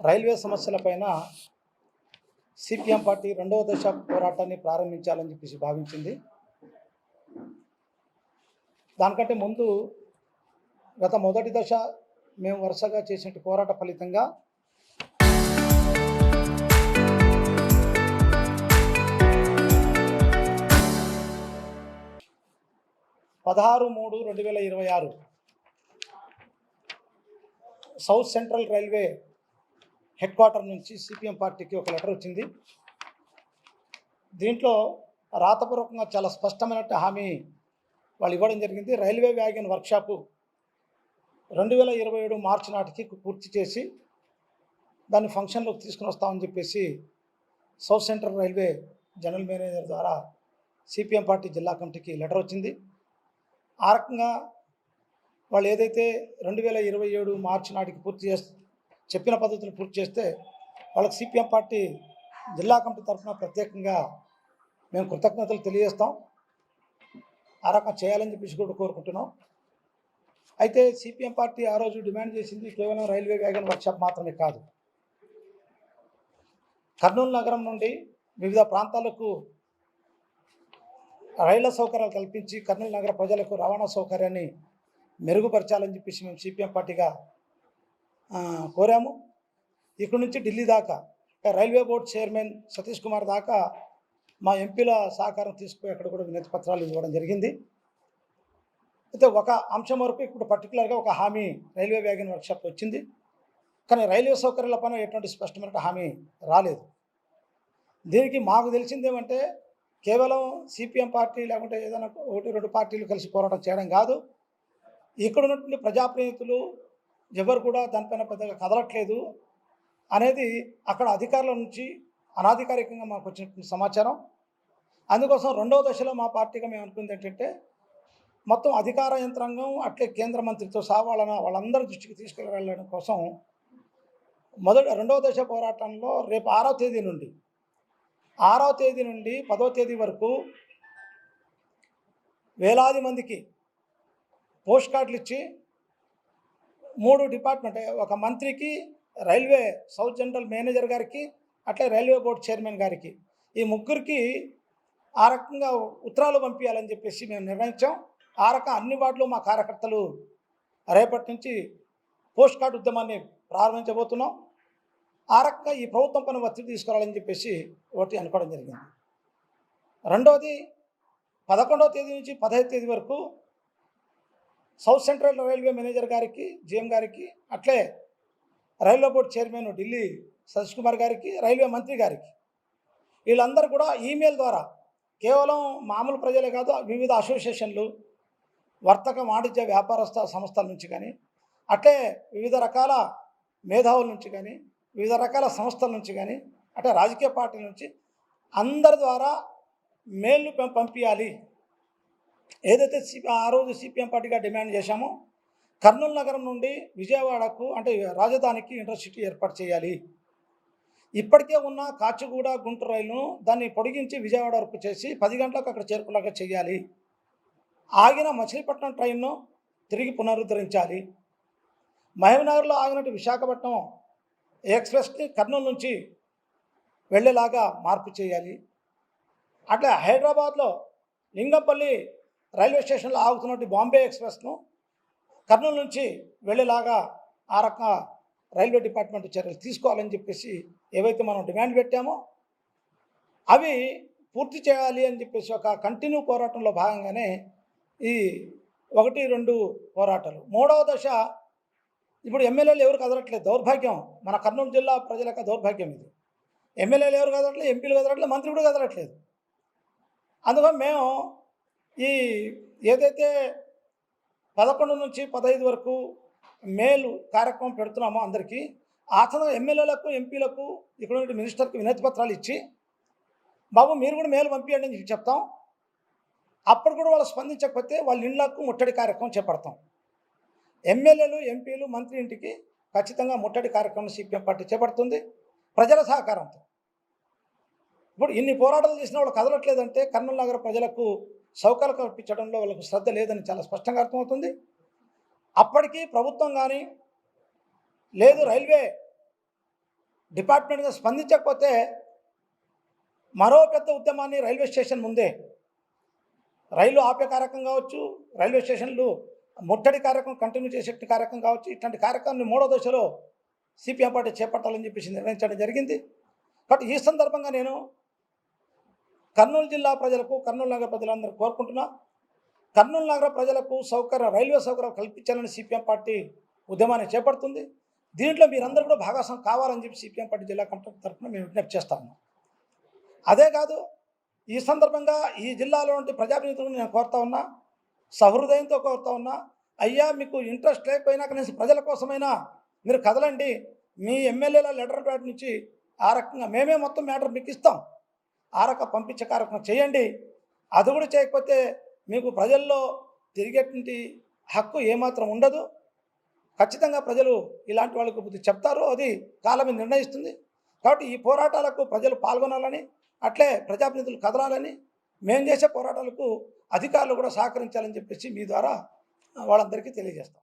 Railway సమస్యలపైన CPM party రెండవ దశ పోరాటాన్ని ప్రారంభించాలని చెప్పేసి భావించింది. దానికంటే ముందు గత మొదటి దశ మేము వరుసగా చేసిన పోరాట ఫలితంగా పదహారు 3/2026 south central railway head quarter నుంచి సిపిఎం పార్టీకి ఒక లెటర్ వచ్చింది. దీంట్లో రాతపూర్వకంగా చాలా స్పష్టమైన హామీ వాళ్ళు ఇవ్వడం జరిగింది. రైల్వే వ్యాగన్ వర్క్షాపు 2027 మార్చి నాటికి పూర్తి చేసి దాన్ని ఫంక్షన్లోకి తీసుకుని వస్తామని చెప్పేసి south central railway general manager ద్వారా సిపిఎం పార్టీ జిల్లా కమిటీకి లెటర్ వచ్చింది. ఆ రకంగా వాళ్ళు ఏదైతే 2027 మార్చి నాటికి పూర్తి చేస్తే చెప్పిన పద్ధతులు పూర్తి చేస్తే వాళ్ళకి సిపిఎం పార్టీ జిల్లా కమిటీ తరఫున ప్రత్యేకంగా మేము కృతజ్ఞతలు తెలియజేస్తాం. ఆ రకంగా చేయాలని చెప్పేసి కూడా కోరుకుంటున్నాం. అయితే సిపిఎం పార్టీ ఆ రోజు డిమాండ్ చేసింది కేవలం రైల్వే వ్యాగన్ వర్క్షాప్ మాత్రమే కాదు, కర్నూలు నగరం నుండి వివిధ ప్రాంతాలకు రైళ్ల సౌకర్యాలు కల్పించి కర్నూలు నగర ప్రజలకు రవాణా సౌకర్యాన్ని మెరుగుపరచాలని చెప్పేసి మేము సిపిఎం పార్టీగా కోరాము. ఇక్కడి నుంచి ఢిల్లీ దాకా railway board chairman Satish Kumar దాకా మా ఎంపీల సహకారం తీసుకుని అక్కడ కూడా వినతి పత్రాలు ఇవ్వడం జరిగింది. అయితే ఒక అంశం వరకు ఇప్పుడు పర్టికులర్గా ఒక హామీ రైల్వే వ్యాగన్ వర్క్షాప్ వచ్చింది, కానీ రైల్వే సౌకర్యాల పైన ఎటువంటి స్పష్టమైన హామీ రాలేదు. దీనికి మాకు తెలిసిందేమంటే కేవలం సిపిఎం పార్టీ లేకుంటే ఏదైనా 1-2 పార్టీలు కలిసి పోరాటం చేయడం కాదు, ఇక్కడ ఉన్నటువంటి ప్రజాప్రతినిధులు ఎవరు కూడా దానిపైన పెద్దగా కదలట్లేదు అనేది అక్కడ అధికారుల నుంచి అనాధికారికంగా మాకు వచ్చినటువంటి సమాచారం. అందుకోసం రెండవ దశలో మా పార్టీగా మేము అనుకుంది ఏంటంటే మొత్తం అధికార యంత్రాంగం అట్లే కేంద్ర మంత్రితో సహా వాళ్ళందరి దృష్టికి తీసుకెళ్ళడం కోసం రెండవ దశ పోరాటంలో రేపు 6వ తేదీ నుండి 10వ తేదీ వరకు వేలాది మందికి పోస్ట్ కార్డులు ఇచ్చి 3 డిపార్ట్మెంట్, ఒక మంత్రికి, రైల్వే సౌత్ జనరల్ మేనేజర్ గారికి, అట్లే రైల్వే బోర్డు చైర్మన్ గారికి, ఈ ముగ్గురికి ఆ రకంగా ఉత్తరాలు పంపించాలని చెప్పేసి మేము నిర్ణయించాం. ఆ రకం అన్ని వార్డులు మా కార్యకర్తలు రేపటి నుంచి పోస్ట్ కార్డు ఉద్యమాన్ని ప్రారంభించబోతున్నాం. ఆ రకంగా ఈ ప్రభుత్వం పైన ఒత్తిడి తీసుకురావాలని చెప్పేసి ఒకటి అనుకోవడం జరిగింది. రెండవది 11వ తేదీ నుంచి 15వ తేదీ వరకు సౌత్ సెంట్రల్ రైల్వే మేనేజర్ గారికి, జిఎం గారికి, అట్లే railway board chairman Delhi Satish Kumar గారికి, రైల్వే మంత్రి గారికి, వీళ్ళందరూ కూడా ఈమెయిల్ ద్వారా కేవలం మామూలు ప్రజలే కాదు, వివిధ అసోసియేషన్లు, వర్తక వాణిజ్య వ్యాపారస్థ సంస్థల నుంచి కానీ, అట్లే వివిధ రకాల మేధావుల నుంచి కానీ, వివిధ రకాల సంస్థల నుంచి కానీ, అట్లే రాజకీయ పార్టీల నుంచి అందరి ద్వారా మెయిల్ను పంపించాలి. ఏదైతే ఆ రోజు సిపిఎం పార్టీగా డిమాండ్ చేశామో కర్నూలు నగరం నుండి విజయవాడకు అంటే రాజధానికి ఇంటర్సిటీ ఏర్పాటు చేయాలి. ఇప్పటికే ఉన్న కాచిగూడ గుంటూరు రైలును దాన్ని పొడిగించి విజయవాడ వరకు చేసి 10 గంటలకు అక్కడ చేరుకులాగా చేయాలి. ఆగిన మచిలీపట్నం ట్రైన్ను తిరిగి పునరుద్ధరించాలి. మహబూబ్నగర్లో ఆగినట్టు విశాఖపట్నం ఎక్స్ప్రెస్ని కర్నూలు నుంచి వెళ్ళేలాగా మార్పు చేయాలి. అట్లా హైదరాబాద్లో లింగంపల్లి రైల్వే స్టేషన్లో ఆగుతున్నట్టు బాంబే ఎక్స్ప్రెస్ను కర్నూలు నుంచి వెళ్ళేలాగా ఆ రకంగా రైల్వే డిపార్ట్మెంట్ చర్యలు తీసుకోవాలని చెప్పేసి ఏవైతే మనం డిమాండ్ పెట్టామో అవి పూర్తి చేయాలి అని చెప్పేసి ఒక కంటిన్యూ పోరాటంలో భాగంగానే ఈ 1-2 పోరాటాలు. 3వ దశ ఇప్పుడు ఎమ్మెల్యేలు ఎవరు కదలట్లేదు. దౌర్భాగ్యం, మన కర్నూలు జిల్లా ప్రజలకు దౌర్భాగ్యం ఇది. ఎమ్మెల్యేలు ఎవరు కదలట్లేదు, ఎంపీలు కదలట్లేదు, మంత్రి కూడా కదలట్లేదు. అందుకని మేము ఈ ఏదైతే 11 నుంచి 15 వరకు మెయిల్ కార్యక్రమం పెడుతున్నామో అందరికీ ఆ తర్వాత ఎమ్మెల్యేలకు, ఎంపీలకు, ఇక్కడ ఉన్న మినిస్టర్కి వినతి పత్రాలు ఇచ్చి బాబు మీరు కూడా మెయిల్ పంపించండి అని చెప్తాం. అప్పుడు కూడా వాళ్ళు స్పందించకపోతే వాళ్ళ ఇళ్లకు ముట్టడి కార్యక్రమం చేపడతాం. ఎమ్మెల్యేలు, ఎంపీలు, మంత్రి ఇంటికి ఖచ్చితంగా ముట్టడి కార్యక్రమం సిపిఎం పార్టీ చేపడుతుంది ప్రజల సహకారంతో. ఇప్పుడు ఇన్ని పోరాటాలు చేసిన వాళ్ళు కదలట్లేదంటే కర్నూలు నగర ప్రజలకు సౌకర్యాలు కల్పించడంలో వాళ్ళకు శ్రద్ధ లేదని చాలా స్పష్టంగా అర్థమవుతుంది. అప్పటికీ ప్రభుత్వం కానీ లేదు రైల్వే డిపార్ట్మెంట్గా స్పందించకపోతే మరో పెద్ద ఉద్యమాన్ని రైల్వే స్టేషన్ ముందే రైలు ఆపే కార్యక్రమం కావచ్చు, రైల్వే స్టేషన్లు ముట్టడి కార్యక్రమం కంటిన్యూ చేసే కార్యక్రమం కావచ్చు, ఇట్లాంటి కార్యక్రమాన్ని మూడో దశలో సిపిఎం పార్టీ చేపట్టాలని చెప్పేసి నిర్ణయించడం జరిగింది. బట్ ఈ సందర్భంగా నేను కర్నూలు జిల్లా ప్రజలకు, కర్నూలు నగర ప్రజలందరూ కోరుకుంటున్నా, కర్నూలు నగర ప్రజలకు రైల్వే సౌకర్యం కల్పించాలని సిపిఎం పార్టీ ఉద్యమాన్ని చేపడుతుంది. దీంట్లో మీరందరూ కూడా భాగస్వామ్యం కావాలని చెప్పి సిపిఎం పార్టీ జిల్లా కమిటీ తరఫున మేము విజ్ఞప్తి చేస్తా ఉన్నాం. అదే కాదు, ఈ సందర్భంగా ఈ జిల్లాలో ఉంటే ప్రజాప్రతినిధులను నేను కోరుతా ఉన్నా, సహృదయంతో కోరుతా ఉన్నా, అయ్యా మీకు ఇంట్రెస్ట్ లేకపోయినా కనీసం ప్రజల కోసమైనా మీరు కదలండి, మీ ఎమ్మెల్యేల లెటర్ ప్యాడ్ నుంచి ఆ రకంగా మేమే మొత్తం మ్యాటర్ మీకు ఇస్తాం, ఆ రకంగా పంపించే కార్యక్రమం చేయండి. అది కూడా చేయకపోతే మీకు ప్రజల్లో తిరిగేటువంటి హక్కు ఏమాత్రం ఉండదు. ఖచ్చితంగా ప్రజలు ఇలాంటి వాళ్ళకు బుద్ధి చెప్తారు, అది కాలమే నిర్ణయిస్తుంది. కాబట్టి ఈ పోరాటాలకు ప్రజలు పాల్గొనాలని, అట్లే ప్రజాప్రతినిధులు కదలాలని, మేము చేసే పోరాటాలకు అధికారులు కూడా సహకరించాలని చెప్పేసి మీ ద్వారా వాళ్ళందరికీ తెలియజేస్తాం.